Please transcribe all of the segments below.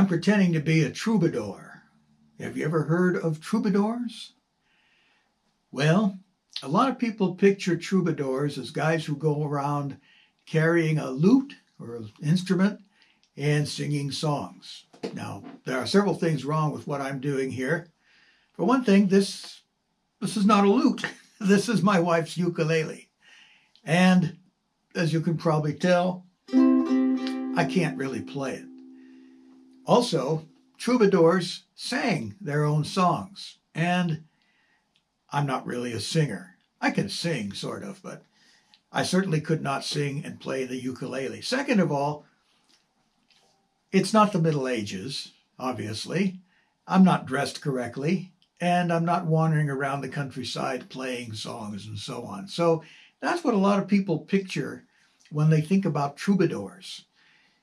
I'm pretending to be a troubadour. Have you ever heard of troubadours? Well, a lot of people picture troubadours as guys who go around carrying a lute or an instrument and singing songs. Now, there are several things wrong with what I'm doing here. For one thing, this is not a lute. This is my wife's ukulele. And as you can probably tell, I can't really play it. Also, troubadours sang their own songs, and I'm not really a singer. I can sing, sort of, but I certainly could not sing and play the ukulele. Second of all, it's not the Middle Ages, obviously. I'm not dressed correctly, and I'm not wandering around the countryside playing songs and so on. So that's what a lot of people picture when they think about troubadours.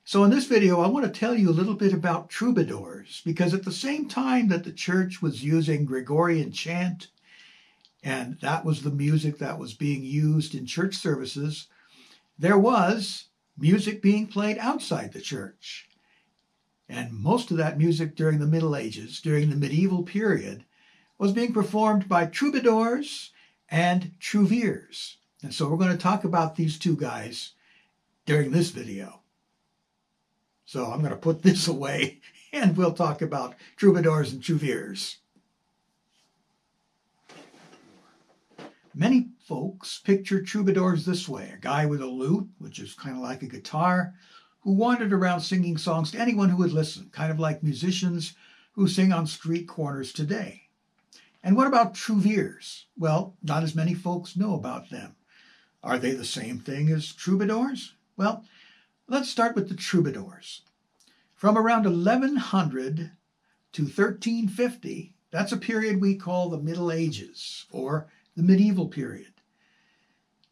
So in this video, I want to tell you a little bit about troubadours, because at the same time that the church was using Gregorian chant, and that was the music that was being used in church services, there was music being played outside the church. And most of that music during the Middle Ages, during the medieval period, was being performed by troubadours and trouvères. And so we're going to talk about these two guys during this video. So I'm going to put this away and we'll talk about troubadours and trouvères. Many folks picture troubadours this way: a guy with a lute, which is kind of like a guitar, who wandered around singing songs to anyone who would listen, kind of like musicians who sing on street corners today. And what about trouvères? Well, not as many folks know about them. Are they the same thing as troubadours? Well, let's start with the troubadours. From around 1100 to 1350, that's a period we call the Middle Ages, or the medieval period.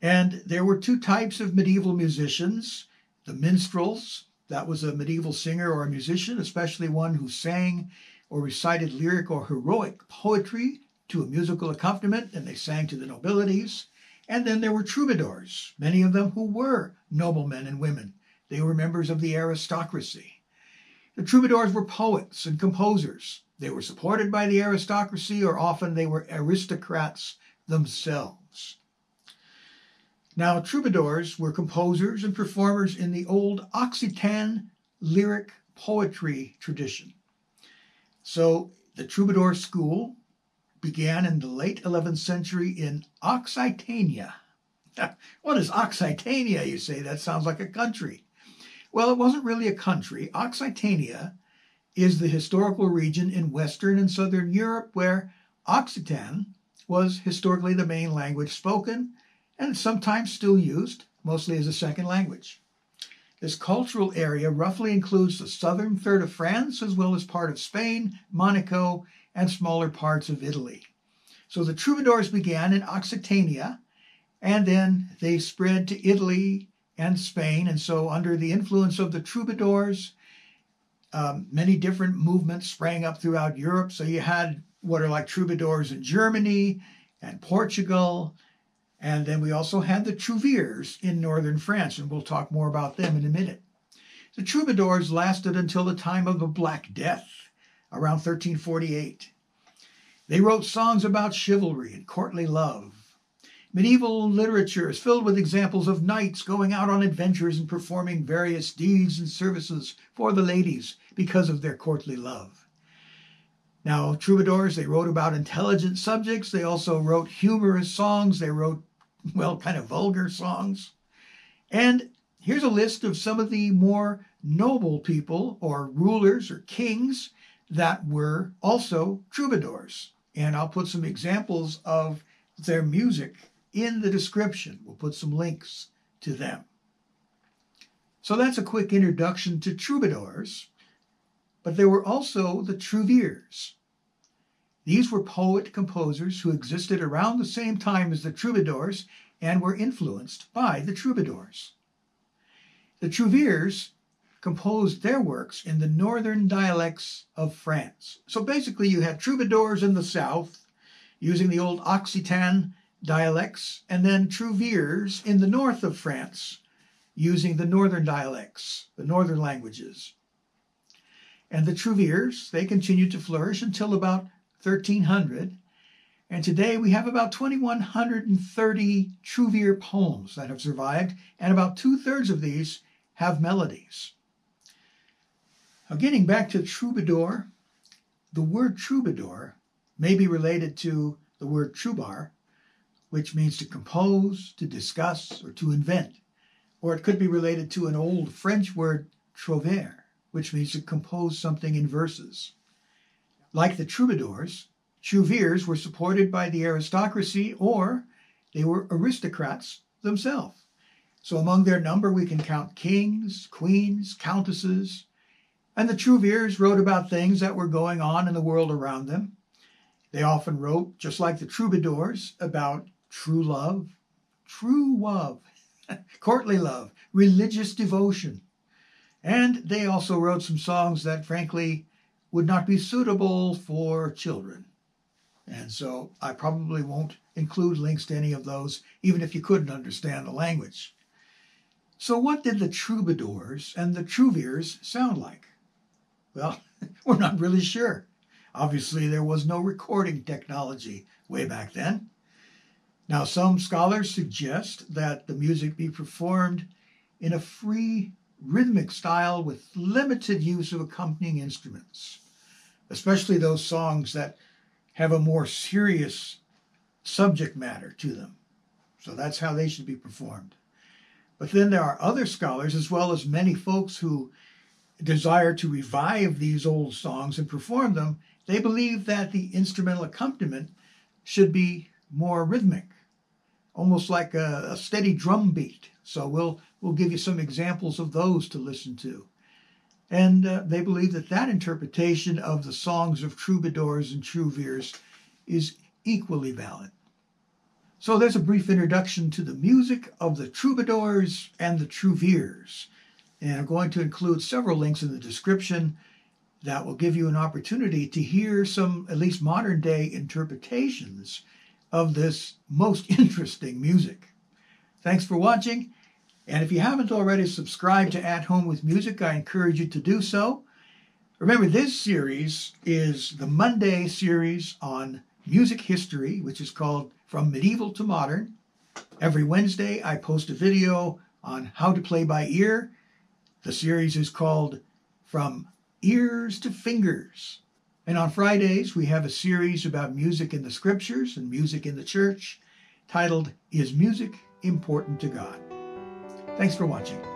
And there were two types of medieval musicians: the minstrels, that was a medieval singer or a musician, especially one who sang or recited lyric or heroic poetry to a musical accompaniment, and they sang to the nobilities. And then there were troubadours, many of them who were noblemen and women. They were members of the aristocracy. The troubadours were poets and composers. They were supported by the aristocracy, or often they were aristocrats themselves. Now, troubadours were composers and performers in the old Occitan lyric poetry tradition. So the troubadour school began in the late 11th century in Occitania. What is Occitania, you say? That sounds like a country. Well, it wasn't really a country. Occitania is the historical region in Western and Southern Europe where Occitan was historically the main language spoken, and sometimes still used, mostly as a second language. This cultural area roughly includes the southern third of France, as well as part of Spain, Monaco, and smaller parts of Italy. So the troubadours began in Occitania, and then they spread to Italy and Spain. And so under the influence of the troubadours, many different movements sprang up throughout Europe. So you had what are like troubadours in Germany and Portugal. And then we also had the truvirs in northern France, and we'll talk more about them in a minute. The troubadours lasted until the time of the Black Death, around 1348. They wrote songs about chivalry and courtly love. Medieval literature is filled with examples of knights going out on adventures and performing various deeds and services for the ladies because of their courtly love. Now, troubadours, they wrote about intelligent subjects. They also wrote humorous songs. They wrote, well, kind of vulgar songs. And here's a list of some of the more noble people or rulers or kings that were also troubadours. And I'll put some examples of their music in the description. We'll put some links to them. So that's a quick introduction to troubadours. But there were also the truvirs. These were poet-composers who existed around the same time as the troubadours and were influenced by the troubadours. The trouvères composed their works in the northern dialects of France. So basically you had troubadours in the south using the old Occitan dialects, and then trouvères in the north of France using the northern dialects, the northern languages. And the trouvères, they continued to flourish until about 1300. And today we have about 2,130 trouvère poems that have survived, and about 2/3 of these have melodies. Now, getting back to troubadour, the word troubadour may be related to the word troubar, which means to compose, to discuss, or to invent. Or it could be related to an old French word trouvère, which means to compose something in verses. Like the troubadours, truvirs were supported by the aristocracy, or they were aristocrats themselves. So among their number we can count kings, queens, countesses, and the trouvères wrote about things that were going on in the world around them. They often wrote, just like the troubadours, about true love, courtly love, religious devotion. And they also wrote some songs that, frankly, would not be suitable for children. And so I probably won't include links to any of those, even if you couldn't understand the language. So what did the troubadours and the truvirs sound like? Well, we're not really sure. Obviously, there was no recording technology way back then. Now, some scholars suggest that the music be performed in a free rhythmic style with limited use of accompanying instruments, especially those songs that have a more serious subject matter to them. So that's how they should be performed. But then there are other scholars, as well as many folks who desire to revive these old songs and perform them. They believe that the instrumental accompaniment should be more rhythmic, almost like a steady drum beat. So we'll give you some examples of those to listen to. And they believe that that interpretation of the songs of troubadours and trouvères is equally valid. So there's a brief introduction to the music of the troubadours and the trouvères. And I'm going to include several links in the description that will give you an opportunity to hear some, at least modern day interpretations of this most interesting music. Thanks for watching. And if you haven't already subscribed to At Home with Music, I encourage you to do so. Remember, this series is the Monday series on music history, which is called From Medieval to Modern. Every Wednesday, I post a video on how to play by ear. The series is called From Ears to Fingers. And on Fridays, we have a series about music in the scriptures and music in the church titled, Is Music Important to God? Thanks for watching.